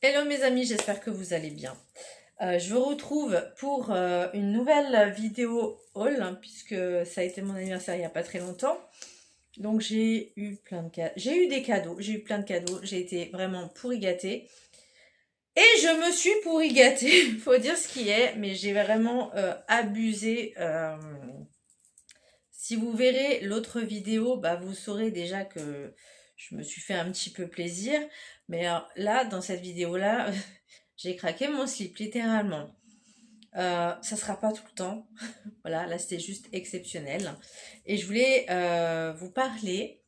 Hello mes amis, j'espère que vous allez bien. Je vous retrouve pour une nouvelle vidéo haul, hein, puisque ça a été mon anniversaire il n'y a pas très longtemps. Donc j'ai eu plein de cadeaux, j'ai eu des cadeaux, j'ai eu plein de cadeaux, j'ai été vraiment pourri gâtée. Et je me suis pourri gâtée, faut dire ce qui est, mais j'ai vraiment abusé. Si vous verrez l'autre vidéo, bah, vous saurez déjà que je me suis fait un petit peu plaisir. Mais là, dans cette vidéo-là, j'ai craqué mon slip, littéralement. Ça sera pas tout le temps. Voilà, là c'était juste exceptionnel. Et je voulais vous parler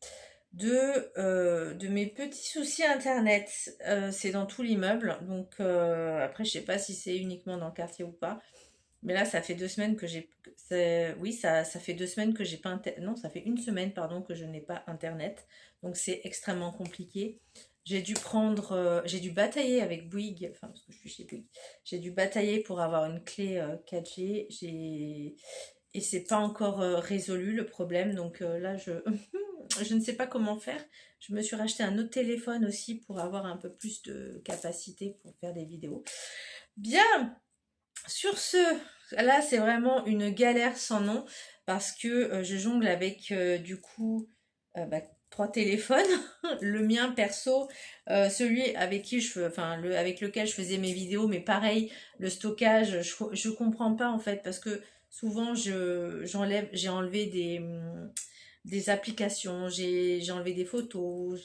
de mes petits soucis internet. C'est dans tout l'immeuble. Donc après, je sais pas si c'est uniquement dans le quartier ou pas. Mais là, ça fait 2 semaines que j'ai. Oui, ça fait 2 semaines que j'ai pas. Non, ça fait une semaine, pardon, que je n'ai pas internet. Donc c'est extrêmement compliqué. J'ai dû batailler avec Bouygues, enfin parce que je suis chez Bouygues. J'ai dû batailler pour avoir une clé 4G. Et c'est pas encore résolu le problème. Donc là, je ne sais pas comment faire. Je me suis racheté un autre téléphone aussi pour avoir un peu plus de capacité pour faire des vidéos. Bien, sur ce, là c'est vraiment une galère sans nom parce que je jongle avec du coup bah, 3 téléphones, le mien perso, celui avec qui avec lequel je faisais mes vidéos, mais pareil, le stockage, je comprends pas en fait parce que souvent j'ai enlevé des applications, j'ai enlevé des photos,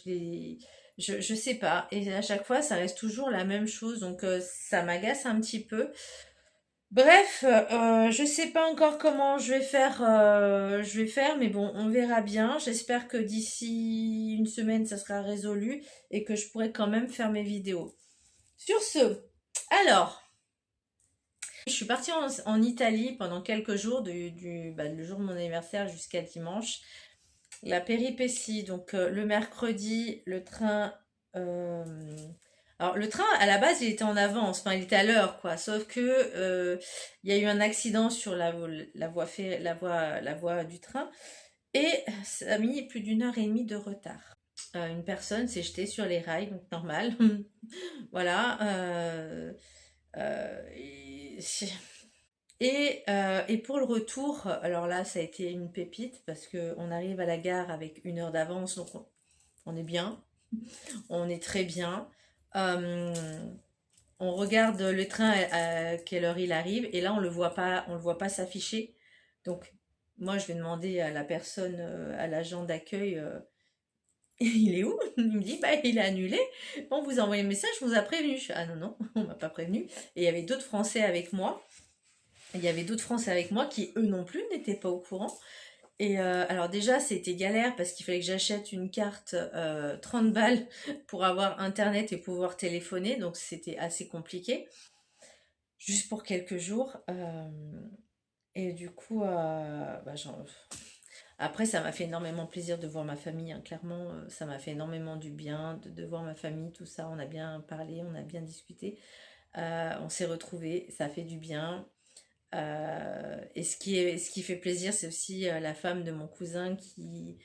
je sais pas, et à chaque fois ça reste toujours la même chose, donc ça m'agace un petit peu. Bref, je sais pas encore comment je vais faire, mais bon, on verra bien. J'espère que d'ici une semaine, ça sera résolu et que je pourrai quand même faire mes vidéos. Sur ce, alors, je suis partie en Italie pendant quelques jours, le jour de mon anniversaire jusqu'à dimanche. La péripétie, donc le mercredi, le train. euh, Alors le train, à la base, il était en avance, enfin il était à l'heure, quoi. Sauf que il y a eu un accident sur la voie du train et ça a mis plus d'1 heure et demie de retard. Une personne s'est jetée sur les rails, donc normal. Voilà. Et, et pour le retour, alors là, ça a été une pépite parce que on arrive à la gare avec 1 heure d'avance, donc on est bien, on est très bien. Euh, on regarde le train à quelle heure il arrive et là on le voit pas s'afficher. Donc moi je vais demander à la personne, à l'agent d'accueil, il est où? Il me dit bah il est annulé. On vous a envoyé un message, on vous a prévenu. Ah non non, on m'a pas prévenu. Et il y avait d'autres Français avec moi. Il y avait d'autres Français avec moi qui eux non plus n'étaient pas au courant. Et alors déjà, c'était galère parce qu'il fallait que j'achète une carte 30 balles pour avoir internet et pouvoir téléphoner, donc c'était assez compliqué, juste pour quelques jours. Et du coup, après, ça m'a fait énormément plaisir de voir ma famille, hein. Clairement, ça m'a fait énormément du bien de voir ma famille, tout ça. On a bien parlé, on a bien discuté. On s'est retrouvés, ça fait du bien. Et ce qui fait plaisir, c'est aussi la femme de mon cousin qui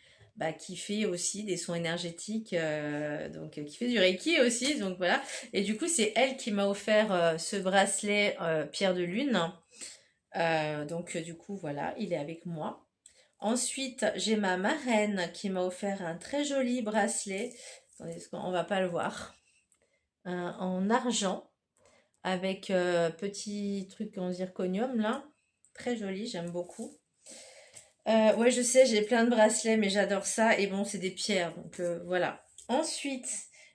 fait aussi des soins énergétiques, donc qui fait du Reiki aussi, donc voilà. Et du coup, c'est elle qui m'a offert ce bracelet pierre de lune. Donc du coup, voilà, il est avec moi. Ensuite, j'ai ma marraine qui m'a offert un très joli bracelet. Attendez, parce qu'on va pas le voir. En argent avec petit truc en zirconium là. Très joli, j'aime beaucoup. Ouais, je sais, j'ai plein de bracelets, mais j'adore ça. Et bon, c'est des pierres, donc voilà. Ensuite,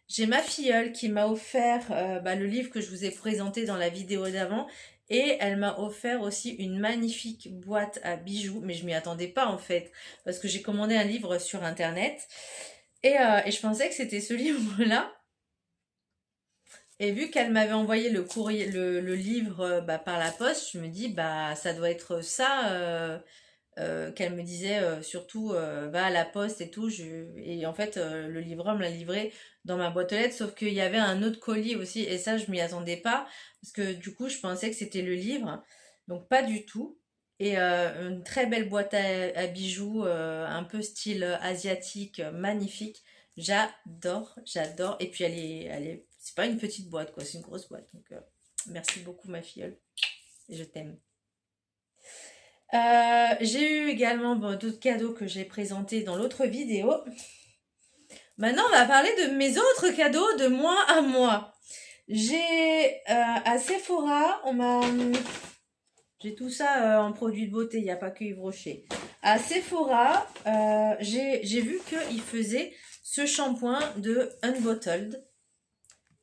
j'ai ma filleule qui m'a offert le livre que je vous ai présenté dans la vidéo d'avant. Et elle m'a offert aussi une magnifique boîte à bijoux, mais je m'y attendais pas en fait, parce que j'ai commandé un livre sur internet et je pensais que c'était ce livre-là. Et vu qu'elle m'avait envoyé le courrier, le livre par la poste, je me dis bah ça doit être ça. Qu'elle me disait surtout va à la poste et tout. Et en fait, le livreur me l'a livré dans ma boîte aux lettres, sauf qu'il y avait un autre colis aussi, et ça, je m'y attendais pas, parce que du coup, je pensais que c'était le livre, donc pas du tout. Et une très belle boîte à bijoux, un peu style asiatique, magnifique. J'adore, j'adore. Et puis c'est pas une petite boîte, quoi, c'est une grosse boîte. Donc, merci beaucoup, ma filleule. Je t'aime. J'ai eu également d'autres cadeaux que j'ai présentés dans l'autre vidéo. Maintenant, on va parler de mes autres cadeaux de moi à moi. J'ai à Sephora, j'ai tout ça en produits de beauté, il n'y a pas que Yves Rocher. À Sephora, j'ai vu qu'ils faisaient ce shampoing de Unbottled.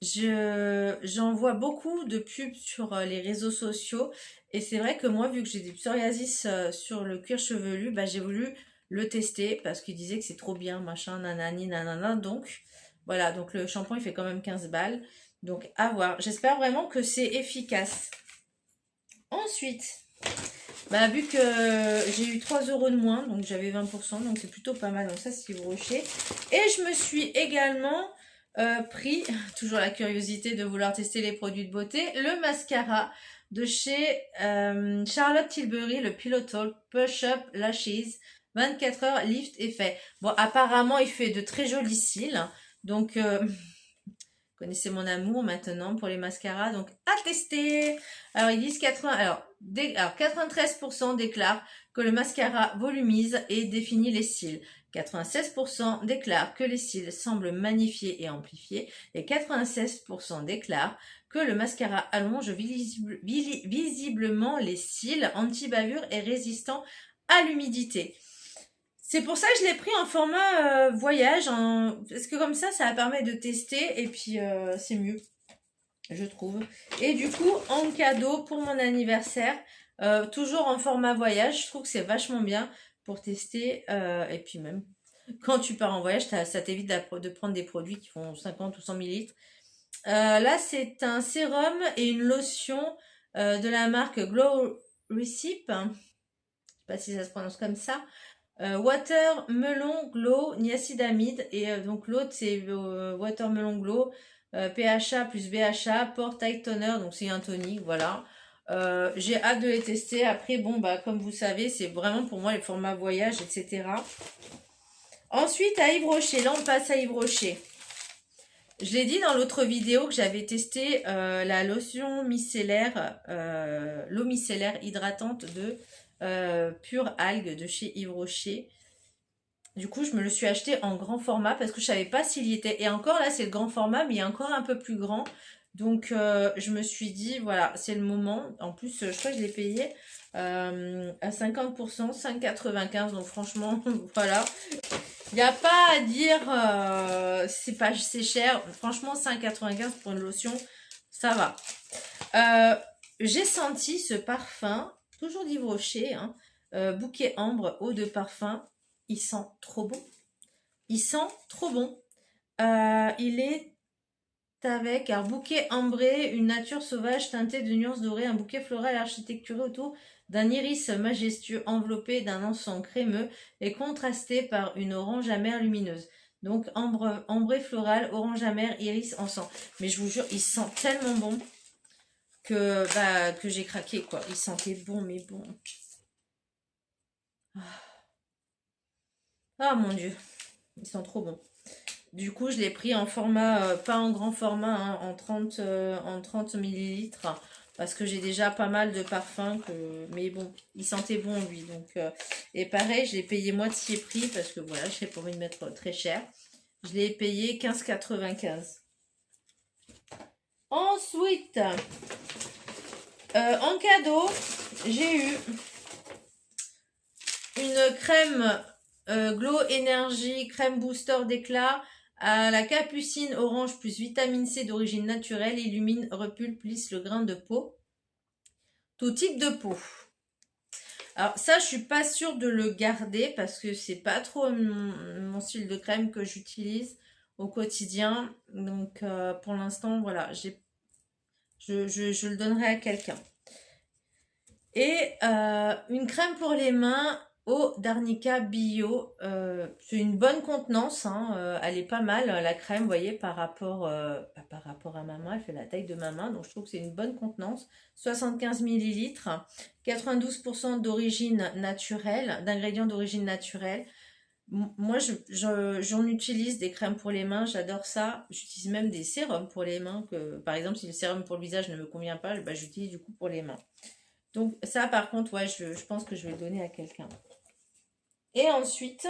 J'en vois beaucoup de pubs sur les réseaux sociaux et c'est vrai que moi, vu que j'ai des psoriasis sur le cuir chevelu, bah, j'ai voulu le tester parce qu'ils disaient que c'est trop bien, machin, nanani, nanana. Donc, voilà, donc le shampoing, il fait quand même 15 balles. Donc, à voir. J'espère vraiment que c'est efficace. Ensuite, bah, vu que j'ai eu 3 € de moins, donc j'avais 20%, donc c'est plutôt pas mal. Donc ça, c'est Yves Rocher. Et je me suis également pris, toujours la curiosité de vouloir tester les produits de beauté, le mascara de chez Charlotte Tilbury, le Pillow Talk Push Up Lashes 24 heures Lift Effet. Bon, apparemment, il fait de très jolis cils, donc connaissez mon amour maintenant pour les mascaras, donc à tester. Alors ils disent 93% déclarent que le mascara volumise et définit les cils. 96% déclarent que les cils semblent magnifiés et amplifiés et 96% déclarent que le mascara allonge visiblement les cils, anti-bavure et résistant à l'humidité. C'est pour ça que je l'ai pris en format voyage, parce que comme ça permet de tester et puis c'est mieux, je trouve. Et du coup, en cadeau pour mon anniversaire, toujours en format voyage, je trouve que c'est vachement bien pour tester. Et puis même, quand tu pars en voyage, ça t'évite de prendre des produits qui font 50 ou 100 millilitres. Là, c'est un sérum et une lotion de la marque Glow Recipe. Je sais pas si ça se prononce comme ça. Watermelon Glow niacinamide et donc l'autre c'est Watermelon Glow PHA plus BHA Pore Tight Toner, donc c'est un tonique, voilà. J'ai hâte de les tester. Après bon bah comme vous savez c'est vraiment pour moi les formats voyage, etc. Ensuite à Yves Rocher, là on passe à Yves Rocher. Je l'ai dit dans l'autre vidéo que j'avais testé la lotion micellaire, l'eau micellaire hydratante de Pure Algue de chez Yves Rocher. Du coup, je me le suis acheté en grand format parce que je savais pas s'il y était. Et encore là, c'est le grand format, mais il est encore un peu plus grand. Donc, je me suis dit, voilà, c'est le moment. En plus, je crois que je l'ai payé à 50%, 5,95. Donc, franchement, voilà. Il n'y a pas à dire, c'est cher. Franchement, 5,95 pour une lotion, ça va. J'ai senti ce parfum, toujours d'Yves Rocher, hein, bouquet ambre, eau de parfum. Il sent trop bon. Il sent trop bon. Il est avec un bouquet ambré, une nature sauvage teintée de nuances dorées, un bouquet floral architecturé autour d'un iris majestueux enveloppé d'un encens crémeux et contrasté par une orange amère lumineuse. Donc ambré floral, orange amère, iris, encens. Mais je vous jure, il sent tellement bon que j'ai craqué, quoi. Il sentait bon, mais bon. Ah mon Dieu, ils sont trop bons. Du coup, je l'ai pris en format, pas en grand format, hein, en 30 millilitres. Parce que j'ai déjà pas mal de parfums. Mais bon, il sentait bon lui. Donc, et pareil, je l'ai payé moitié prix. Parce que voilà, je n'ai pas envie de mettre très cher. Je l'ai payé 15,95. Ensuite, en cadeau, j'ai eu une crème Glow Energy, crème booster d'éclat à la capucine orange plus vitamine C d'origine naturelle, illumine, repulpe, lisse le grain de peau. Tout type de peau. Alors ça, je suis pas sûre de le garder parce que c'est pas trop mon style de crème que j'utilise au quotidien. Donc pour l'instant, voilà, je le donnerai à quelqu'un. Et une crème pour les mains au Darnica Bio. C'est une bonne contenance, hein, elle est pas mal la crème, vous voyez, par rapport à ma main, elle fait la taille de ma main, donc je trouve que c'est une bonne contenance. 75 ml, 92% d'origine naturelle, d'ingrédients d'origine naturelle. Moi, j'en utilise des crèmes pour les mains, j'adore ça. J'utilise même des sérums pour les mains. Par exemple, si le sérum pour le visage ne me convient pas, bah, j'utilise du coup pour les mains. Donc ça, par contre, ouais, je pense que je vais le donner à quelqu'un. Et ensuite,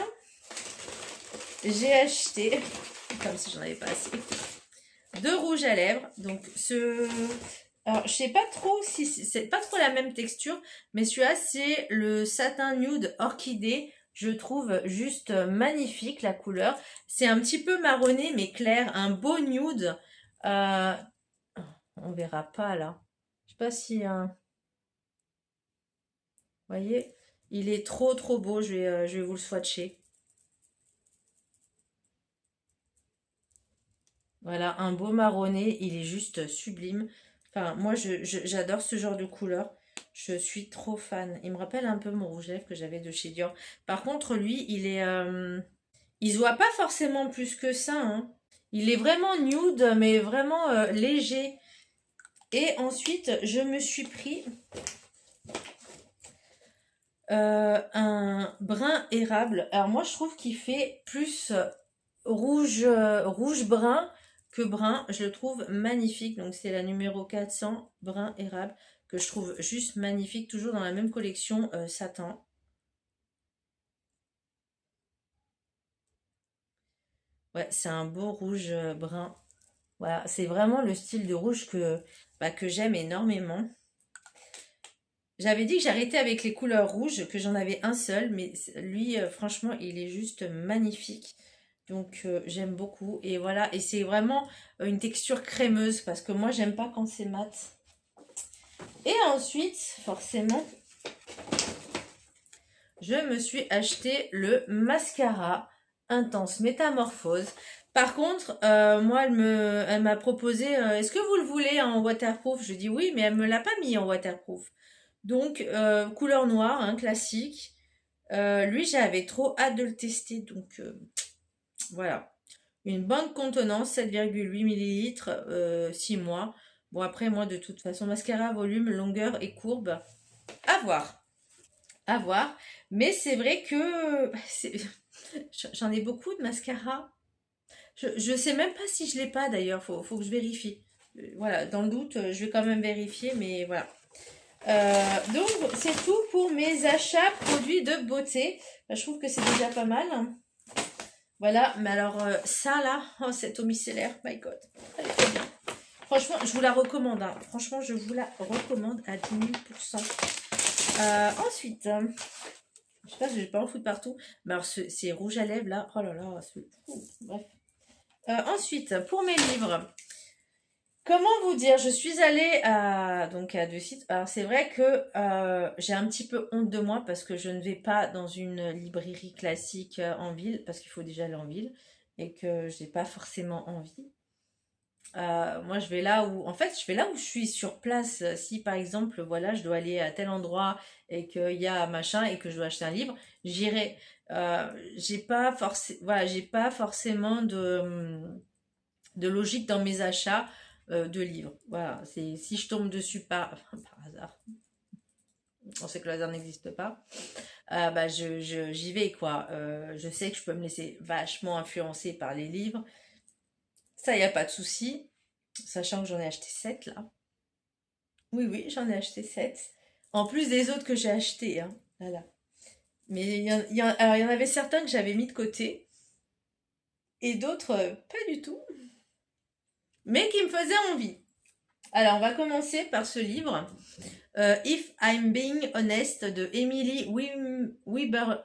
j'ai acheté, comme si j'en avais pas assez, 2 rouges à lèvres. Donc alors je sais pas trop si c'est pas trop la même texture, mais celui-là c'est le satin nude orchidée. Je trouve juste magnifique la couleur. C'est un petit peu marronné mais clair, un beau nude. Euh, on verra pas là. Je sais pas si, vous voyez, il est trop trop beau. Je vais vous le swatcher. Voilà, un beau marronné, il est juste sublime. Enfin, moi, j'adore ce genre de couleur. Je suis trop fan. Il me rappelle un peu mon rouge à lèvres que j'avais de chez Dior. Par contre, lui, il se voit pas forcément plus que ça, hein. Il est vraiment nude, mais vraiment léger. Et ensuite, je me suis pris un brun érable. Alors moi, je trouve qu'il fait plus rouge brun que brun. Je le trouve magnifique. Donc c'est la numéro 400 brun érable que je trouve juste magnifique. Toujours dans la même collection satin. Ouais, c'est un beau rouge brun. Voilà, c'est vraiment le style de rouge que j'aime énormément. J'avais dit que j'arrêtais avec les couleurs rouges, que j'en avais un seul, mais lui, franchement, il est juste magnifique. Donc, j'aime beaucoup. Et voilà, et c'est vraiment une texture crémeuse, parce que moi, j'aime pas quand c'est mat. Et ensuite, forcément, je me suis acheté le mascara Intense Métamorphose. Par contre, moi, elle m'a proposé, est-ce que vous le voulez en waterproof? Je dis oui, mais elle me l'a pas mis en waterproof. Donc, couleur noire, hein, classique. Lui, j'avais trop hâte de le tester. Donc, voilà. Une bonne contenance, 7,8 ml, 6 mois. Bon, après, moi, de toute façon, mascara, volume, longueur et courbe. À voir. À voir. Mais c'est vrai que j'en ai beaucoup de mascara. Je sais même pas si je l'ai pas d'ailleurs. Faut que je vérifie. Voilà, dans le doute, je vais quand même vérifier. Mais voilà. Donc c'est tout pour mes achats produits de beauté. Je trouve que c'est déjà pas mal. Voilà, mais alors ça là, oh, cette eau micellaire, my god, elle est trop bien. Franchement, je vous la recommande, hein. Franchement, je vous la recommande à 10 000%. Ensuite, je sais pas, je vais pas en foutre partout. Mais alors ces rouges à lèvres là, oh là là, bref. Ensuite, pour mes livres. Comment vous dire? Je suis allée donc à 2 sites. Alors c'est vrai que j'ai un petit peu honte de moi parce que je ne vais pas dans une librairie classique en ville parce qu'il faut déjà aller en ville et que j'ai pas forcément envie. Moi je vais là où, en fait, je vais là où je suis sur place. Si par exemple, voilà, je dois aller à tel endroit et qu'il y a machin et que je dois acheter un livre, j'irai. Voilà, j'ai pas forcément de logique dans mes achats de livres. Voilà, c'est si je tombe dessus par hasard, on sait que le hasard n'existe pas, bah j'y vais quoi. Je sais que je peux me laisser vachement influencer par les livres. Ça, il n'y a pas de souci. Sachant que j'en ai acheté 7 là. Oui, oui, j'en ai acheté 7. En plus des autres que j'ai achetés. Hein. Voilà. Mais alors, il y en avait certains que j'avais mis de côté. Et d'autres, pas du tout. Mais qui me faisaient envie. Alors, on va commencer par ce livre. If I'm Being Honest de Emily Weberley.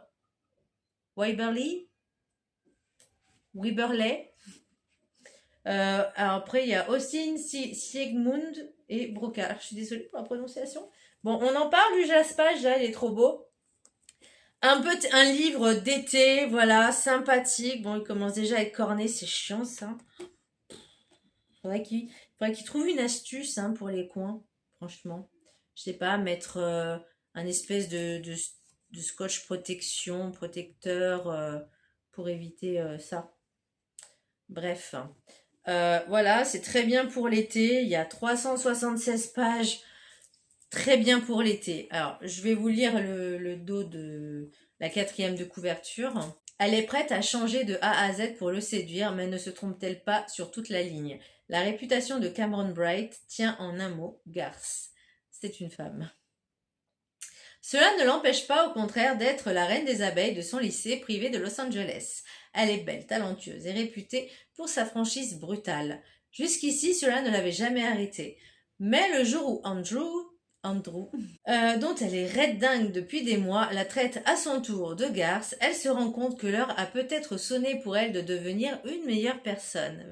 Alors après, il y a Austin Siegmund et Broca. Je suis désolée pour la prononciation. Bon, on en parle du Jaspage, là, il est trop beau. Un livre d'été, voilà, sympathique. Bon, il commence déjà à être corné, c'est chiant ça. Faudrait qu'il trouve une astuce hein, pour les coins, franchement. Je sais pas, mettre un espèce de scotch protecteur pour éviter ça. Bref. Voilà, c'est très bien pour l'été. Il y a 376 pages. Très bien pour l'été. Alors, je vais vous lire le dos de la 4e de couverture. Elle est prête à changer de A à Z pour le séduire, mais ne se trompe-t-elle pas sur toute la ligne? La réputation de Cameron Bright tient en un mot, garce. C'est une femme. Cela ne l'empêche pas, au contraire, d'être la reine des abeilles de son lycée privé de Los Angeles. Elle est belle, talentueuse et réputée pour sa franchise brutale. Jusqu'ici, cela ne l'avait jamais arrêtée. Mais le jour où Andrew, dont elle est raide dingue depuis des mois, la traite à son tour de garce, elle se rend compte que l'heure a peut-être sonné pour elle de devenir une meilleure personne.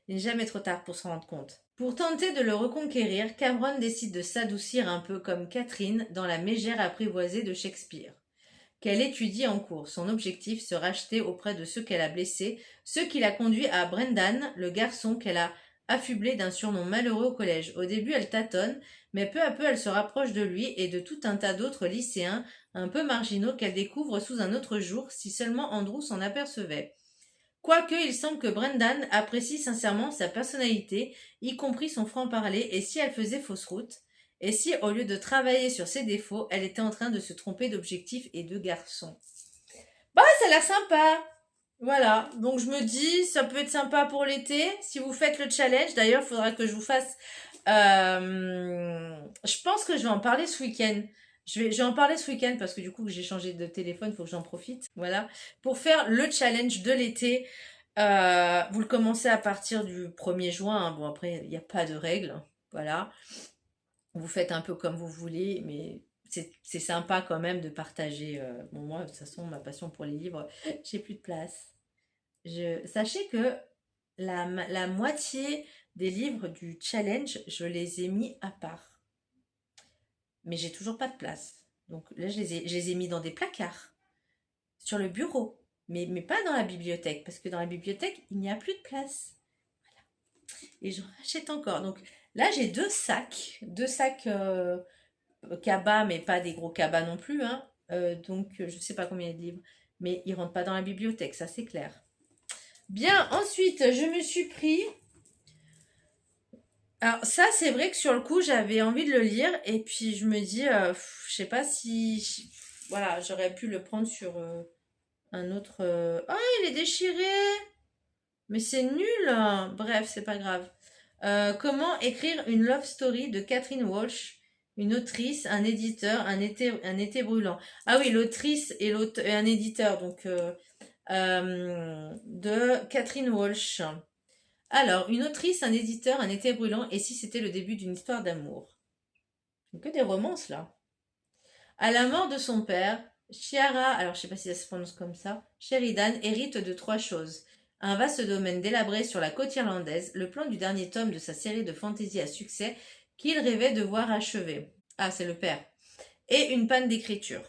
Il n'est jamais trop tard pour se rendre compte. Pour tenter de le reconquérir, Cameron décide de s'adoucir un peu comme Catherine dans La mégère apprivoisée de Shakespeare, qu'elle étudie en cours. Son objectif, se racheter auprès de ceux qu'elle a blessés, ce qui l'a conduit à Brendan, le garçon qu'elle a affublé d'un surnom malheureux au collège. Au début, elle tâtonne, mais peu à peu, elle se rapproche de lui et de tout un tas d'autres lycéens un peu marginaux qu'elle découvre sous un autre jour, si seulement Andrew s'en apercevait. Quoique, il semble que Brendan apprécie sincèrement sa personnalité, y compris son franc-parler, et si elle faisait fausse route, et si, au lieu de travailler sur ses défauts, elle était en train de se tromper d'objectif et de garçon. Bah, ça a l'air sympa. Voilà, donc je me dis, ça peut être sympa pour l'été, si vous faites le challenge. D'ailleurs, il faudra que je vous fasse... je pense que je vais en parler ce week-end. Je vais en parler ce week-end parce que du coup, que j'ai changé de téléphone, il faut que j'en profite. Voilà, pour faire le challenge de l'été. Vous le commencez à partir du 1er juin. Hein. Bon, après, il n'y a pas de règles. Voilà. Vous faites un peu comme vous voulez, mais c'est sympa quand même de partager. Bon, moi, de toute façon, ma passion pour les livres, j'ai plus de place. Sachez que la moitié des livres du challenge, je les ai mis à part. Mais j'ai toujours pas de place. Donc là, je les ai mis dans des placards, sur le bureau, mais pas dans la bibliothèque, parce que dans la bibliothèque, il n'y a plus de place. Et j'en rachète encore. Donc là, j'ai deux sacs cabas, mais pas des gros cabas non plus. Hein. Donc je ne sais pas combien il y a de livres, mais ils rentrent pas dans la bibliothèque, ça c'est clair. Bien, ensuite, je me suis pris. Alors ça, c'est vrai que sur le coup, j'avais envie de le lire, et puis je me dis, je sais pas si, voilà, j'aurais pu le prendre sur un autre. Ah, il est déchiré, mais c'est nul. Hein. Bref, c'est pas grave. Comment écrire une love story de Catherine Walsh, une autrice, un éditeur, un été brûlant. Ah oui, l'autrice et un éditeur, donc de Catherine Walsh. Alors, une autrice, un éditeur, un été brûlant, et si c'était le début d'une histoire d'amour? Que des romances là. À la mort de son père, Chiara, alors je sais pas si ça se prononce comme ça, Sheridan hérite de 3 choses. Un vaste domaine délabré sur la côte irlandaise, le plan du dernier tome de sa série de fantasy à succès qu'il rêvait de voir achevé. Ah, c'est le père. Et une panne d'écriture.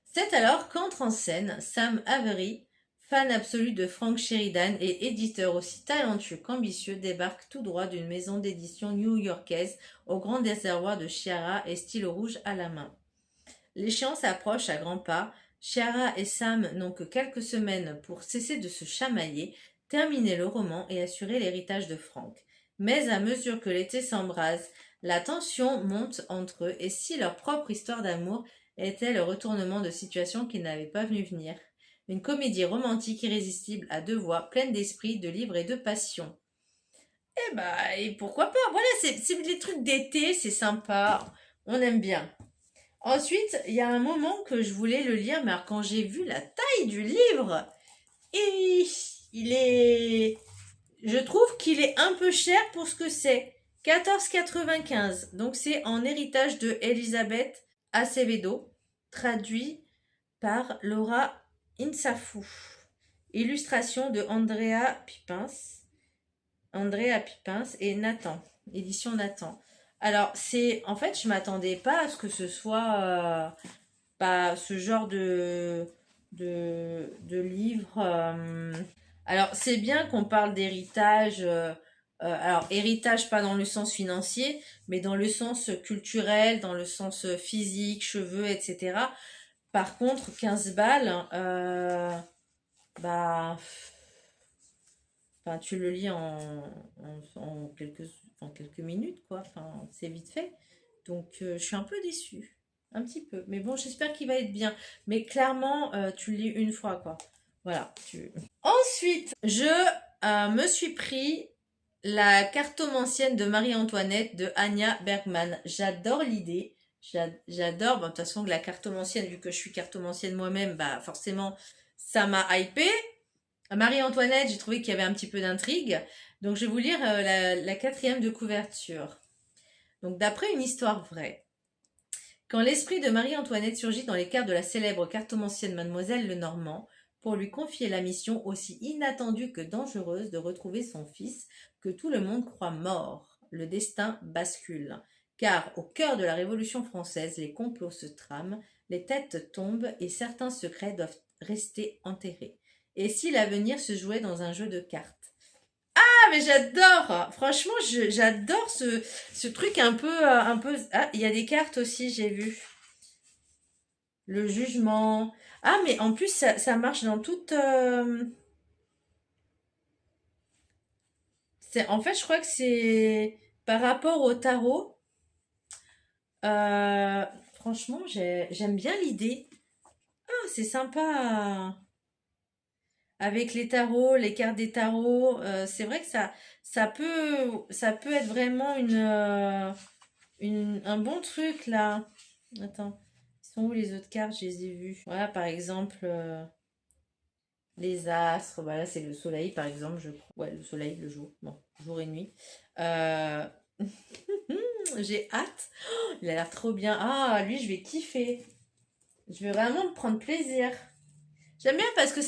C'est alors qu'entre en scène Sam Avery, fan absolu de Frank Sheridan et éditeur aussi talentueux qu'ambitieux, débarque tout droit d'une maison d'édition new-yorkaise au grand désarroi de Chiara et stylo rouge à la main. L'échéance approche à grands pas. Chiara et Sam n'ont que quelques semaines pour cesser de se chamailler, terminer le roman et assurer l'héritage de Frank. Mais à mesure que l'été s'embrase, la tension monte entre eux et si leur propre histoire d'amour était le retournement de situation qu'ils n'avaient pas vu venir. Une comédie romantique irrésistible à 2 voix, pleine d'esprit, de livre et de passion. Eh bah, et pourquoi pas? Voilà, c'est les trucs d'été, c'est sympa, on aime bien. Ensuite, il y a un moment que je voulais le lire, mais alors quand j'ai vu la taille du livre, il est... Je trouve qu'il est un peu cher pour ce que c'est. 14,95. Donc c'est en héritage de Elisabeth Acevedo, traduit par Laura Insafou. Illustration de Andrea Pipins et Nathan, édition Nathan. Alors, en fait, je m'attendais pas à ce que ce soit ce genre de livre. Alors, c'est bien qu'on parle d'héritage. Alors, héritage pas dans le sens financier, mais dans le sens culturel, dans le sens physique, cheveux, etc. Par contre, 15 balles, bah, enfin, tu le lis en quelques minutes, quoi. Enfin, c'est vite fait. Donc, je suis un peu déçue. un petit peu. Mais bon, j'espère qu'il va être bien. Mais clairement, tu le lis une fois, quoi. Voilà. Ensuite, je me suis pris la cartomancienne de Marie-Antoinette de Anya Bergman. J'adore l'idée. J'adore. Bon, de toute façon, la cartomancienne, vu que je suis cartomancienne moi-même, bah forcément, ça m'a hypé. Marie-Antoinette, j'ai trouvé qu'il y avait un petit peu d'intrigue. Donc, je vais vous lire la quatrième de couverture. Donc, d'après une histoire vraie, quand l'esprit de Marie-Antoinette surgit dans les cartes de la célèbre cartomancienne Mademoiselle Lenormand, pour lui confier la mission aussi inattendue que dangereuse de retrouver son fils que tout le monde croit mort, le destin bascule. Car au cœur de la Révolution française, les complots se trament, les têtes tombent et certains secrets doivent rester enterrés. Et si l'avenir se jouait dans un jeu de cartes? Ah, mais j'adore! Franchement, j'adore ce truc un peu, un peu. Ah, il y a des cartes aussi, j'ai vu. Le jugement. Ah, mais en plus, ça marche dans toute. En fait, je crois que c'est par rapport au tarot. Euh, Franchement, j'aime bien l'idée. Ah, c'est sympa. Avec les tarots, les cartes des tarots, c'est vrai que ça peut être vraiment un bon truc là. Attends, ils sont où les autres cartes? Je les ai vues. Voilà, par exemple, les astres. Voilà, c'est le soleil, par exemple, je crois. Ouais, le soleil, le jour. Bon, jour et nuit. Euh, J'ai hâte. Oh, il a l'air trop bien. Ah, lui, je vais kiffer. Je vais vraiment me prendre plaisir. J'aime bien parce que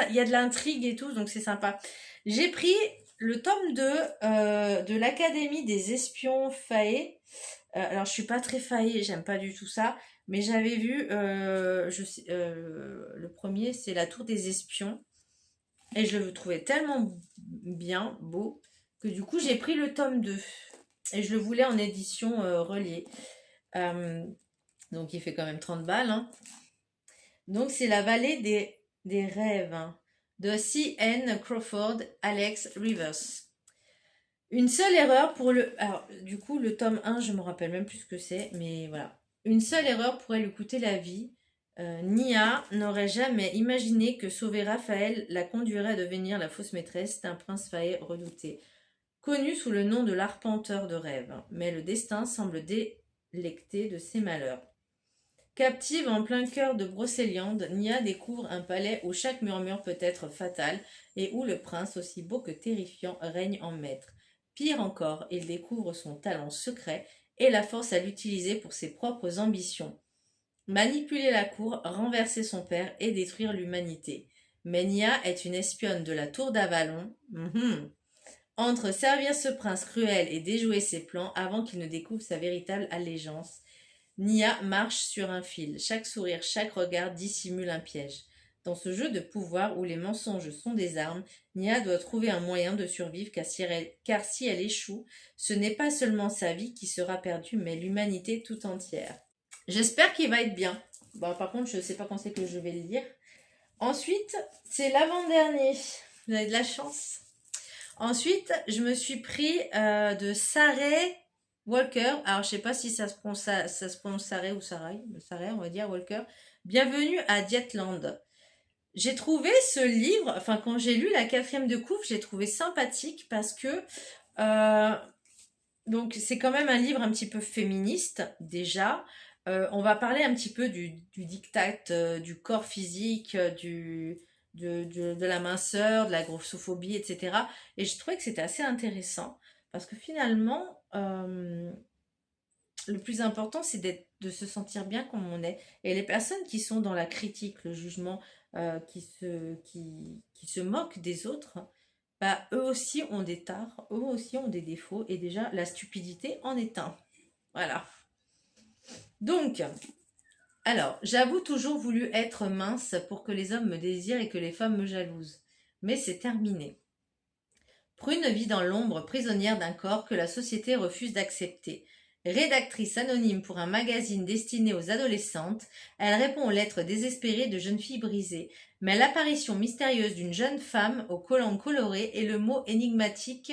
il y a de l'intrigue et tout, donc c'est sympa. J'ai pris le tome 2 de l'Académie des espions faillés. Alors, je suis pas très faillée, j'aime pas du tout ça. Mais j'avais vu, le premier, c'est La Tour des espions. Et je le trouvais tellement bien, beau, que du coup, j'ai pris le tome 2. Et je le voulais en édition reliée. Donc, il fait quand même 30 balles. Hein. Donc, c'est La Vallée des rêves hein, de C.N. Crawford, Alex Rivers. Une seule erreur pour le... Alors, du coup, le tome 1, je me rappelle même plus ce que c'est, mais voilà. Une seule erreur pourrait lui coûter la vie. Nia n'aurait jamais imaginé que sauver Raphaël la conduirait à devenir la fausse maîtresse d'un prince failli redouté, connu sous le nom de l'arpenteur de rêves. Mais le destin semble délecté de ses malheurs. Captive en plein cœur de Brocéliande, Nia découvre un palais où chaque murmure peut être fatal et où le prince, aussi beau que terrifiant, règne en maître. Pire encore, il découvre son talent secret et la force à l'utiliser pour ses propres ambitions. Manipuler la cour, renverser son père et détruire l'humanité. Mais Nia est une espionne de la tour d'Avalon. Entre servir ce prince cruel et déjouer ses plans avant qu'il ne découvre sa véritable allégeance, Nia marche sur un fil. Chaque sourire, chaque regard dissimule un piège. Dans ce jeu de pouvoir où les mensonges sont des armes, Nia doit trouver un moyen de survivre car si elle échoue, ce n'est pas seulement sa vie qui sera perdue, mais l'humanité tout entière. J'espère qu'il va être bien. Bon, par contre, je ne sais pas quand c'est que je vais le lire. Ensuite, c'est l'avant-dernier. Vous avez de la chance. Ensuite, je me suis pris de Sarah Walker. Alors, je sais pas si ça se prononce Sarah ou Sarai. Sarah, on va dire Walker. Bienvenue à Dietland. J'ai trouvé ce livre, enfin, quand j'ai lu la quatrième de couve, j'ai trouvé sympathique parce que donc c'est quand même un livre un petit peu féministe déjà. On va parler un petit peu du diktat, du corps physique, de la minceur, de la grossophobie, etc. Et je trouvais que c'était assez intéressant parce que finalement, le plus important, c'est de se sentir bien comme on est. Et les personnes qui sont dans la critique, le jugement, qui se moquent des autres, bah, eux aussi ont des tares, eux aussi ont des défauts. Et déjà, la stupidité en est un. Voilà. Donc, alors, j'avoue toujours voulu être mince pour que les hommes me désirent et que les femmes me jalousent. Mais c'est terminé. Prune vit dans l'ombre, prisonnière d'un corps que la société refuse d'accepter. Rédactrice anonyme pour un magazine destiné aux adolescentes, elle répond aux lettres désespérées de jeunes filles brisées. Mais l'apparition mystérieuse d'une jeune femme aux collants colorés et le mot énigmatique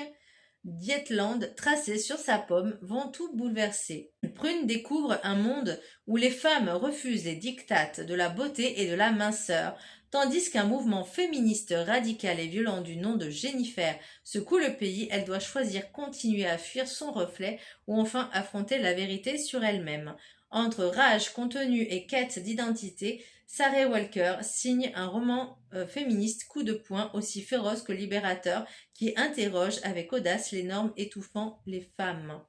Dietland tracés sur sa pomme vont tout bouleverser. Prune découvre un monde où les femmes refusent les diktats de la beauté et de la minceur, tandis qu'un mouvement féministe radical et violent du nom de Jennifer secoue le pays. Elle doit choisir continuer à fuir son reflet ou enfin affronter la vérité sur elle-même. Entre rage, contenu et quête d'identité, Sarah Walker signe un roman féministe coup de poing aussi féroce que libérateur qui interroge avec audace les normes étouffant les femmes.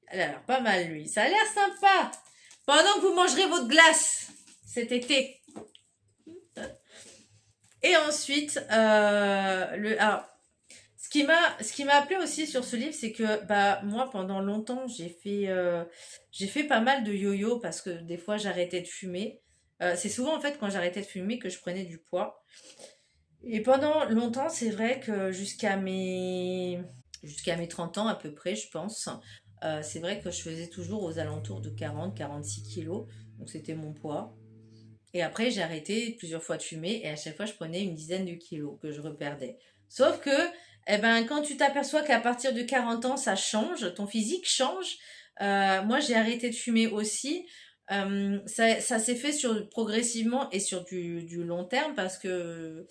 Elle a l'air pas mal, lui. Ça a l'air sympa. Pendant que vous mangerez votre glace cet été. Et ensuite, alors, ce qui m'a appelé aussi sur ce livre, c'est que bah moi pendant longtemps j'ai fait pas mal de yo-yo parce que des fois j'arrêtais de fumer. C'est souvent en fait quand j'arrêtais de fumer que je prenais du poids. Et pendant longtemps, c'est vrai que jusqu'à mes 30 ans à peu près, je pense, c'est vrai que je faisais toujours aux alentours de 40-46 kilos. Donc c'était mon poids. Et après, j'ai arrêté plusieurs fois de fumer et à chaque fois, je prenais une dizaine de kilos que je reperdais. Sauf que, eh ben, quand tu t'aperçois qu'à partir de 40 ans, ça change, ton physique change. Moi, j'ai arrêté de fumer aussi. Ça s'est fait progressivement et sur du long terme parce que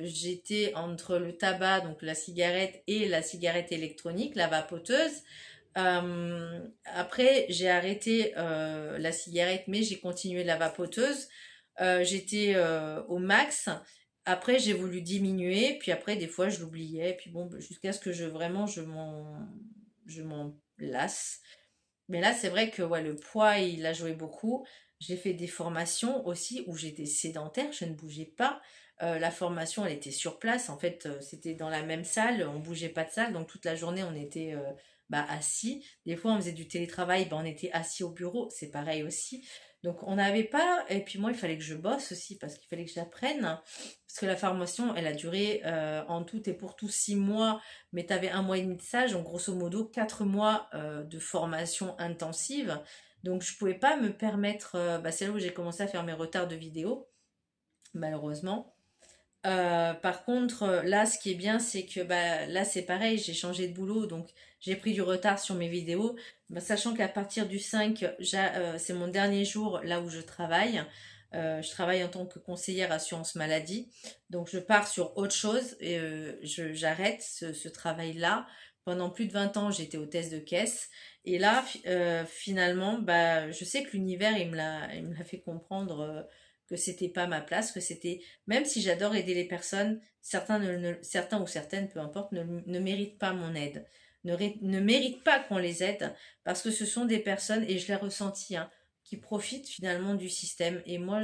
j'étais entre le tabac, donc la cigarette, et la cigarette électronique, la vapoteuse. Après, j'ai arrêté la cigarette, mais j'ai continué la vapoteuse. J'étais au max. Après, j'ai voulu diminuer, puis après, des fois, je l'oubliais. Puis bon, jusqu'à ce que je m'en lasse. Mais là, c'est vrai que ouais, le poids, il a joué beaucoup. J'ai fait des formations aussi où j'étais sédentaire, je ne bougeais pas. La formation, elle était sur place. En fait, c'était dans la même salle, on bougeait pas de salle, donc toute la journée, on était assis. Des fois, on faisait du télétravail, on était assis au bureau, c'est pareil aussi. Donc, on n'avait pas. Et puis moi, il fallait que je bosse aussi parce qu'il fallait que j'apprenne. Parce que la formation, elle a duré en tout et pour tout 6 mois, mais tu avais un mois et demi de stage, donc grosso modo 4 mois de formation intensive. Donc je pouvais pas me permettre, c'est là où j'ai commencé à faire mes retards de vidéo, malheureusement. Par contre, là, ce qui est bien, c'est que là, c'est pareil, j'ai changé de boulot, donc j'ai pris du retard sur mes vidéos, sachant qu'à partir du 5, c'est mon dernier jour là où je travaille. Je travaille en tant que conseillère assurance maladie, donc je pars sur autre chose et j'arrête ce travail-là. Pendant plus de 20 ans, j'étais hôtesse de caisse. Et là, finalement, je sais que l'univers, il me l'a fait comprendre que c'était pas ma place, que c'était même si j'adore aider les personnes, certains ou certaines, peu importe, ne méritent pas mon aide, ne méritent pas qu'on les aide, parce que ce sont des personnes, et je l'ai ressenti, hein, qui profitent finalement du système. Et moi,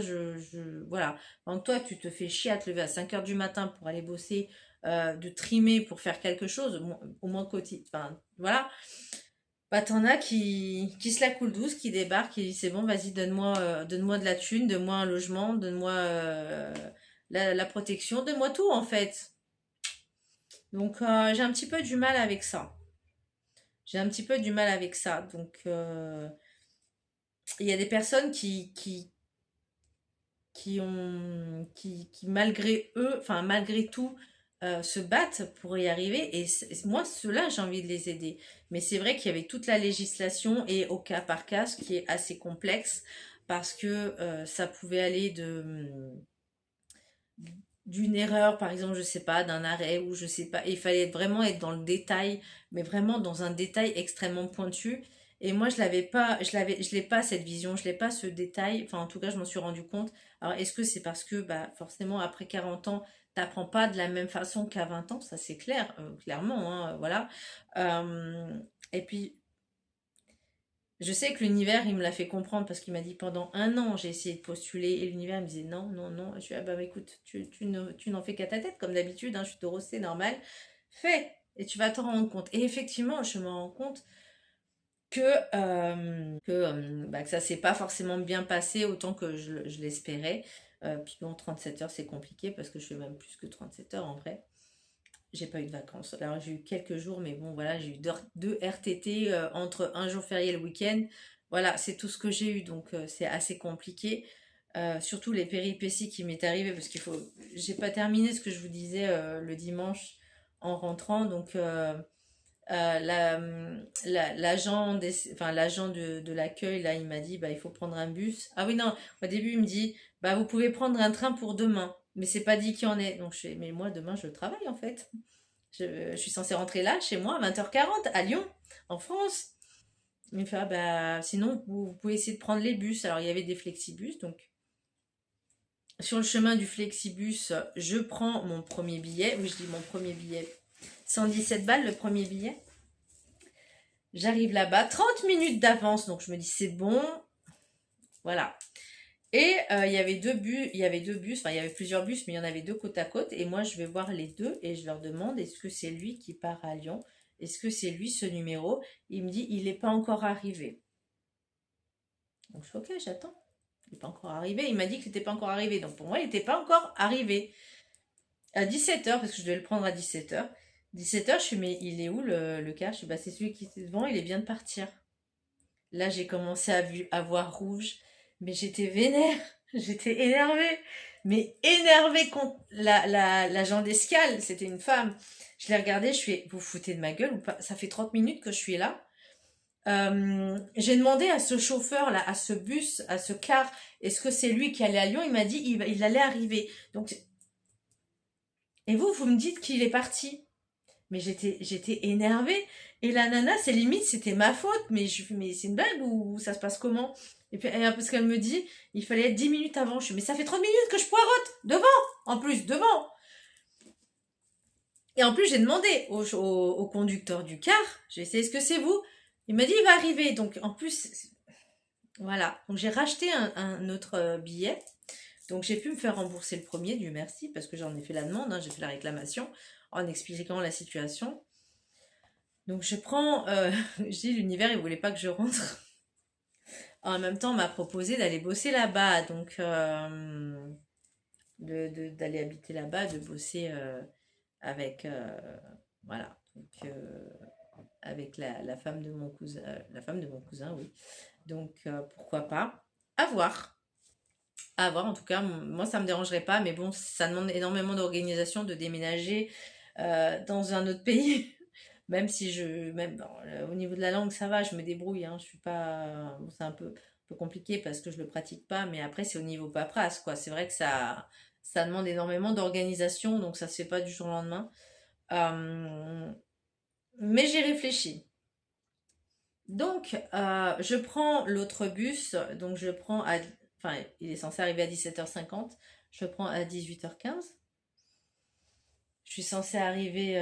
voilà. Donc toi, tu te fais chier à te lever à 5 heures du matin pour aller bosser, de trimer pour faire quelque chose, au moins quotidien. Enfin, voilà. T'en as qui se la coulent douce, qui débarquent et disent c'est bon, vas-y, donne-moi de la thune, donne-moi un logement, donne-moi la protection, donne-moi tout en fait. Donc j'ai un petit peu du mal avec ça. J'ai un petit peu du mal avec ça. Donc il y a des personnes qui malgré eux, enfin malgré tout, se battent pour y arriver. Et moi, ceux-là, j'ai envie de les aider. Mais c'est vrai qu'il y avait toute la législation et au cas par cas, ce qui est assez complexe parce que ça pouvait aller d'une erreur, par exemple, je sais pas, d'un arrêt ou je sais pas. Et il fallait vraiment être dans le détail, mais vraiment dans un détail extrêmement pointu. Et moi, je l'ai pas cette vision, je l'ai pas ce détail. Enfin, en tout cas, je m'en suis rendu compte. Alors, est-ce que c'est parce que, forcément, après 40 ans, t'apprends pas de la même façon qu'à 20 ans, ça c'est clair, clairement, hein, voilà. Et puis, je sais que l'univers, il me l'a fait comprendre parce qu'il m'a dit pendant un an, j'ai essayé de postuler et l'univers me disait non, non, non. Je suis écoute, tu n'en fais qu'à ta tête, comme d'habitude, hein, je suis taureau, c'est normal. Fais et tu vas t'en rendre compte. Et effectivement, je me rends compte que ça s'est pas forcément bien passé autant que je l'espérais. Puis bon, 37 heures, c'est compliqué parce que je fais même plus que 37 heures en vrai. J'ai pas eu de vacances. Alors j'ai eu quelques jours, mais bon voilà, j'ai eu deux RTT entre un jour férié et le week-end. Voilà, c'est tout ce que j'ai eu, donc c'est assez compliqué. Surtout les péripéties qui m'est arrivé parce j'ai pas terminé ce que je vous disais le dimanche en rentrant. Donc, l'agent de l'accueil, là, il m'a dit, bah, il faut prendre un bus. Ah oui, non, au début, il me dit, bah, vous pouvez prendre un train pour demain, mais c'est pas dit qu'il y en ait. Donc, je fais, mais moi, demain, je travaille, en fait. Je suis censée rentrer là, chez moi, à 20h40, à Lyon, en France. Il me fait, ah, bah, sinon, vous pouvez essayer de prendre les bus. Alors, il y avait des flexibus, donc, sur le chemin du flexibus, je prends mon premier billet. Oui, je dis mon premier billet. 117 balles, le premier billet. J'arrive là-bas, 30 minutes d'avance, donc je me dis c'est bon, voilà. Et il y avait deux bus, enfin il y avait plusieurs bus, mais il y en avait deux côte à côte. Et moi je vais voir les deux et je leur demande est-ce que c'est lui qui part à Lyon? Est-ce que c'est lui ce numéro? Il me dit il n'est pas encore arrivé. Donc je fais ok, j'attends. Il n'est pas encore arrivé. Il m'a dit qu'il n'était pas encore arrivé. Donc pour moi, il n'était pas encore arrivé. À 17h, parce que je devais le prendre à 17h. 17h, je suis mais il est où le car? Je suis bah c'est celui qui était devant, il vient de partir. Là, j'ai commencé à voir rouge, mais j'étais vénère, j'étais énervée, mais énervée contre l'agent d'escale, c'était une femme. Je l'ai regardée, je suis, vous foutez de ma gueule ou pas? Ça fait 30 minutes que je suis là. J'ai demandé à ce chauffeur là, à ce bus, à ce car, est-ce que c'est lui qui allait à Lyon? Il m'a dit il allait arriver. Donc, et vous me dites qu'il est parti. Mais j'étais énervée. Et la nana, c'est limite, c'était ma faute. Mais c'est une blague ou ça se passe comment? Et puis, parce qu'elle me dit, il fallait être 10 minutes avant. Je suis, mais ça fait 30 minutes que je poireaute. Devant. En plus, devant. Et en plus, j'ai demandé au conducteur du car, j'ai essayé, est-ce que c'est vous? Il m'a dit, il va arriver. Donc, en plus, voilà. Donc, j'ai racheté un autre billet. Donc, j'ai pu me faire rembourser le premier, Dieu merci, parce que j'en ai fait la demande, hein, j'ai fait la réclamation en expliquant la situation. Donc je prends, je dis l'univers il voulait pas que je rentre. En même temps on m'a proposé d'aller bosser là-bas, donc d'aller habiter là-bas, de bosser avec voilà, donc, avec la femme de mon cousin, oui. Donc pourquoi pas, à voir. À voir, en tout cas, moi ça me dérangerait pas, mais bon, ça demande énormément d'organisation de déménager dans un autre pays. Même si même bon, au niveau de la langue, ça va, je me débrouille. Hein, je suis pas, bon, c'est un peu compliqué parce que je le pratique pas, mais après c'est au niveau paperasse, quoi. C'est vrai que ça demande énormément d'organisation, donc ça se fait pas du jour au lendemain. Euh, mais j'y réfléchis. Donc, je prends l'autre bus, donc enfin, il est censé arriver à 17h50, je le prends à 18h15. Je suis censée arriver.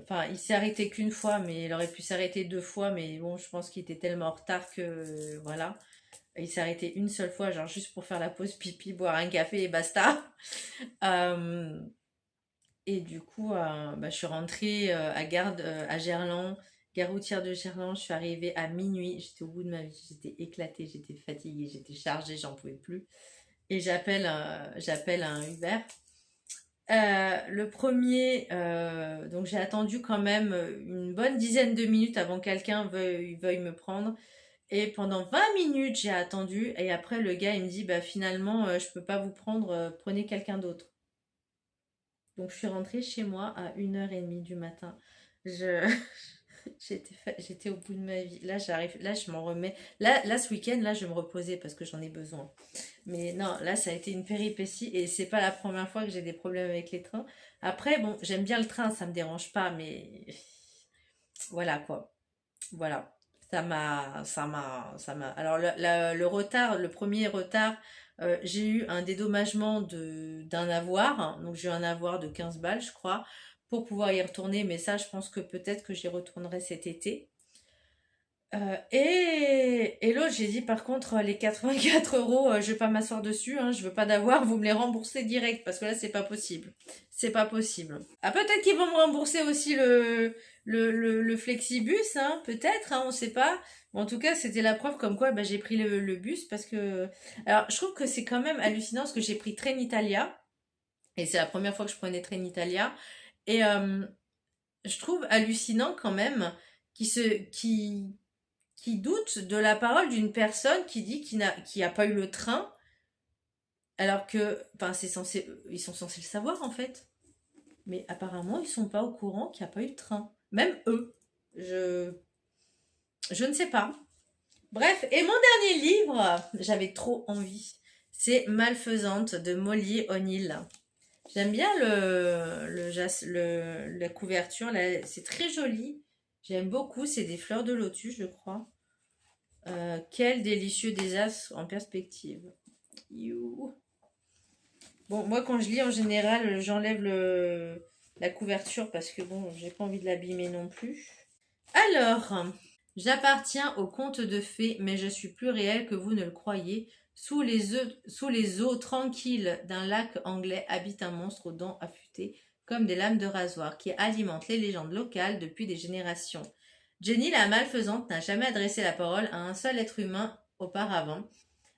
Enfin, il s'est arrêté qu'une fois, mais il aurait pu s'arrêter deux fois. Mais bon, je pense qu'il était tellement en retard que voilà. Il s'est arrêté une seule fois, genre juste pour faire la pause pipi, boire un café et basta. Euh, et du coup, bah, je suis rentrée à Gerland, gare routière de Gerland. Je suis arrivée à minuit. J'étais au bout de ma vie. J'étais éclatée, j'étais fatiguée, j'étais chargée, j'en pouvais plus. Et j'appelle un Uber. Le premier, donc j'ai attendu quand même une bonne dizaine de minutes avant que quelqu'un veuille me prendre. Et pendant 20 minutes, j'ai attendu. Et après, le gars, il me dit, bah finalement, je peux pas vous prendre, prenez quelqu'un d'autre. Donc, je suis rentrée chez moi à 1h30 du matin. Je, j'étais au bout de ma vie. Là, là, je m'en remets. Là, ce week-end, là, je vais me reposer parce que j'en ai besoin. Mais non, là, ça a été une péripétie et c'est pas la première fois que j'ai des problèmes avec les trains. Après, bon, j'aime bien le train, ça me dérange pas, mais voilà quoi. Voilà. Alors, le retard, le premier retard, j'ai eu un dédommagement d'un avoir. Hein. Donc, j'ai eu un avoir de 15 balles, je crois, pour pouvoir y retourner. Mais ça, je pense que peut-être que j'y retournerai cet été. Et l'autre, j'ai dit par contre, les 84 euros, je vais pas m'asseoir dessus, hein, je veux pas d'avoir, vous me les remboursez direct parce que là, c'est pas possible. C'est pas possible. Ah, peut-être qu'ils vont me rembourser aussi le flexibus, hein, peut-être, hein, on sait pas. Bon, en tout cas, c'était la preuve comme quoi bah, j'ai pris le bus parce que. Alors, je trouve que c'est quand même hallucinant parce que j'ai pris Trenitalia et c'est la première fois que je prenais Trenitalia. Et je trouve hallucinant quand même qui doute de la parole d'une personne qui dit qu'il a pas eu le train, alors que, enfin, ils sont censés le savoir en fait. Mais apparemment, ils sont pas au courant qu'il n'y a pas eu de train. Même eux. Je, je ne sais pas. Bref, et mon dernier livre, j'avais trop envie. C'est Malfaisante de Molly O'Neill. J'aime bien la couverture, c'est très joli. J'aime beaucoup, c'est des fleurs de lotus, je crois. Quel délicieux désastre en perspective. You. Bon, moi quand je lis en général, j'enlève la couverture parce que bon, j'ai pas envie de l'abîmer non plus. Alors, j'appartiens au conte de fées, mais je suis plus réel que vous ne le croyez. Sous les eaux tranquilles d'un lac anglais habite un monstre aux dents affûtées comme des lames de rasoir qui alimente les légendes locales depuis des générations. Jenny la malfaisante n'a jamais adressé la parole à un seul être humain auparavant,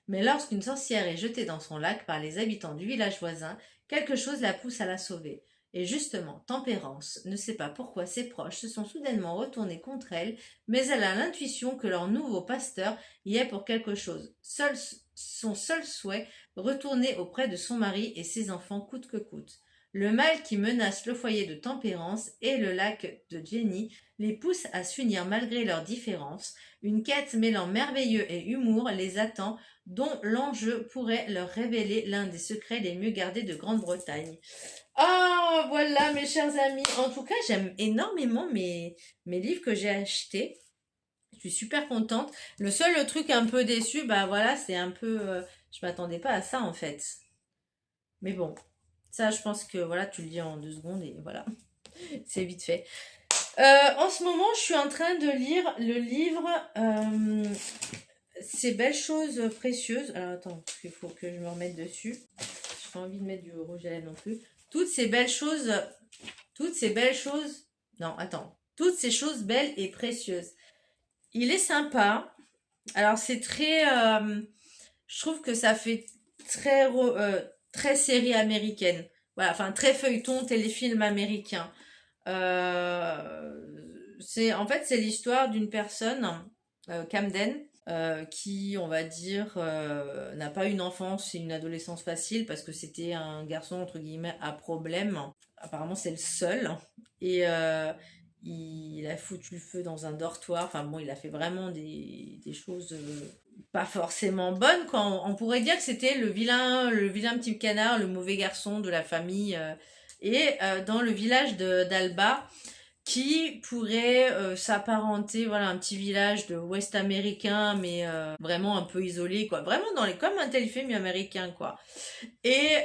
mais lorsqu'une sorcière est jetée dans son lac par les habitants du village voisin, quelque chose la pousse à la sauver. Et justement, Tempérance ne sait pas pourquoi ses proches se sont soudainement retournés contre elle, mais elle a l'intuition que leur nouveau pasteur y est pour quelque chose. Son seul souhait, retourner auprès de son mari et ses enfants coûte que coûte. Le mal qui menace le foyer de Tempérance et le lac de Jenny les pousse à s'unir malgré leurs différences. Une quête mêlant merveilleux et humour les attend, dont l'enjeu pourrait leur révéler l'un des secrets les mieux gardés de Grande-Bretagne. Ah, voilà mes chers amis. En tout cas, j'aime énormément mes livres que j'ai achetés. Je suis super contente. Le seul truc un peu déçu, bah voilà, c'est un peu... je m'attendais pas à ça en fait. Mais bon, ça je pense que voilà, tu le dis en 2 secondes et voilà, c'est vite fait. En ce moment, je suis en train de lire le livre Ces belles choses précieuses. Alors attends, parce qu'il faut que je me remette dessus. J'ai pas envie de mettre du rouge à lèvres non plus. Toutes ces belles choses, non, attends, toutes ces choses belles et précieuses. Il est sympa. Alors c'est très, je trouve que ça fait très série américaine. Voilà, enfin très feuilleton téléfilm américain. En fait c'est l'histoire d'une personne, Camden, qui, on va dire, n'a pas une enfance et une adolescence facile parce que c'était un garçon, entre guillemets, à problème. Apparemment, c'est le seul. Et il a foutu le feu dans un dortoir. Enfin bon, il a fait vraiment des choses pas forcément bonnes, quoi. On pourrait dire que c'était le vilain petit canard, le mauvais garçon de la famille. Et dans le village d'Alba, qui pourrait s'apparenter, voilà, un petit village de Ouest américain, mais vraiment un peu isolé, quoi. Vraiment comme un téléfilm américain, quoi. Et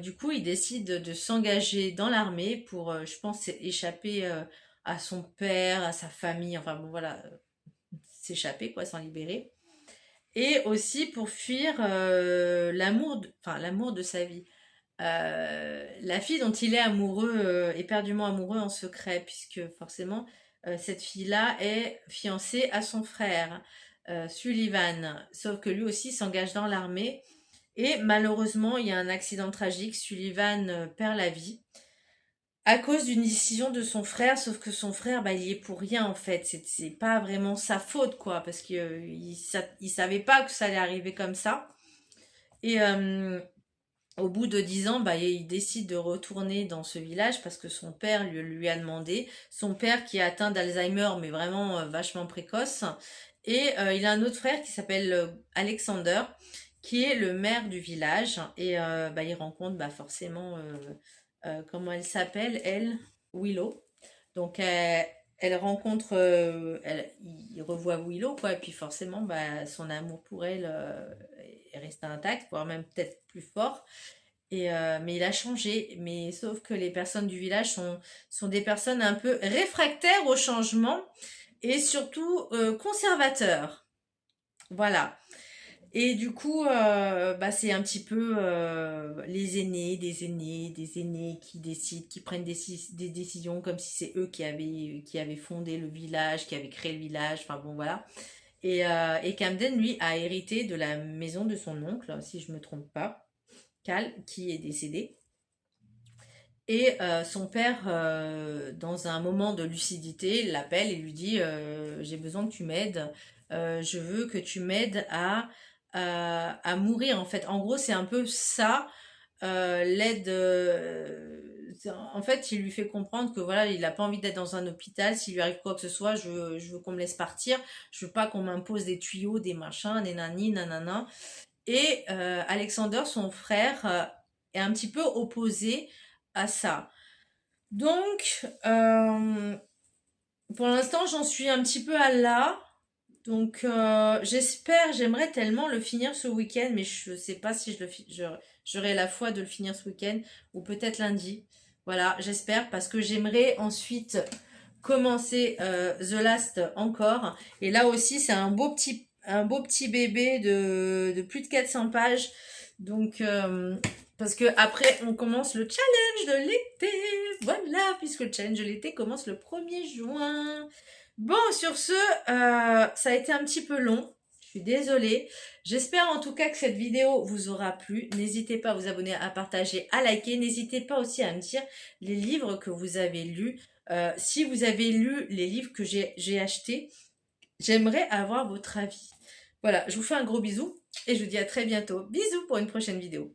du coup, il décide de s'engager dans l'armée pour, je pense, échapper à son père, à sa famille, enfin bon, voilà, s'échapper, quoi, s'en libérer. Et aussi pour fuir l'amour de sa vie. La fille dont il est amoureux, éperdument amoureux en secret, puisque forcément, cette fille-là est fiancée à son frère, Sullivan. Sauf que lui aussi s'engage dans l'armée. Et malheureusement, il y a un accident tragique. Sullivan perd la vie à cause d'une décision de son frère, sauf que son frère, bah, il y est pour rien en fait. C'est pas vraiment sa faute, quoi, parce qu'il il savait pas que ça allait arriver comme ça. Et au bout de 10 ans, bah, il décide de retourner dans ce village parce que son père lui a demandé. Son père qui est atteint d'Alzheimer, mais vraiment vachement précoce. Et il a un autre frère qui s'appelle Alexander, qui est le maire du village. Et bah, il rencontre bah, forcément, comment elle s'appelle, elle, Willow. Donc elle rencontre, il revoit Willow, quoi. Et puis forcément, bah, son amour pour elle reste intact, voire même peut-être plus fort. Et mais il a changé. Mais sauf que les personnes du village sont des personnes un peu réfractaires au changement et surtout conservateurs. Voilà. Et du coup, bah, c'est un petit peu les aînés, des aînés qui décident, qui prennent des décisions comme si c'est eux qui avaient fondé le village, qui avaient créé le village. Enfin bon, voilà. Et Camden, lui, a hérité de la maison de son oncle, si je me trompe pas. Cal, qui est décédé. Et son père, dans un moment de lucidité, l'appelle et lui dit j'ai besoin que tu m'aides. Je veux que tu m'aides à mourir, en fait. En gros, c'est un peu ça, l'aide en fait, il lui fait comprendre que voilà, il n'a pas envie d'être dans un hôpital. S'il lui arrive quoi que ce soit, je veux qu'on me laisse partir. Je veux pas qu'on m'impose des tuyaux, des machins, des nanis, nanana. Et Alexander, son frère, est un petit peu opposé à ça. Donc, pour l'instant, j'en suis un petit peu à là. Donc, j'aimerais tellement le finir ce week-end, mais je sais pas si j'aurai la foi de le finir ce week-end ou peut-être lundi. Voilà, j'espère parce que j'aimerais ensuite commencer The Last encore. Et là aussi, c'est un beau petit bébé de plus de 400 pages. Donc, parce que après, on commence le challenge de l'été. Voilà, puisque le challenge de l'été commence le 1er juin. Bon, sur ce, ça a été un petit peu long. Je suis désolée. J'espère en tout cas que cette vidéo vous aura plu. N'hésitez pas à vous abonner, à partager, à liker. N'hésitez pas aussi à me dire les livres que vous avez lus. Si vous avez lu les livres que j'ai achetés, j'aimerais avoir votre avis. Voilà, je vous fais un gros bisou et je vous dis à très bientôt. Bisous pour une prochaine vidéo.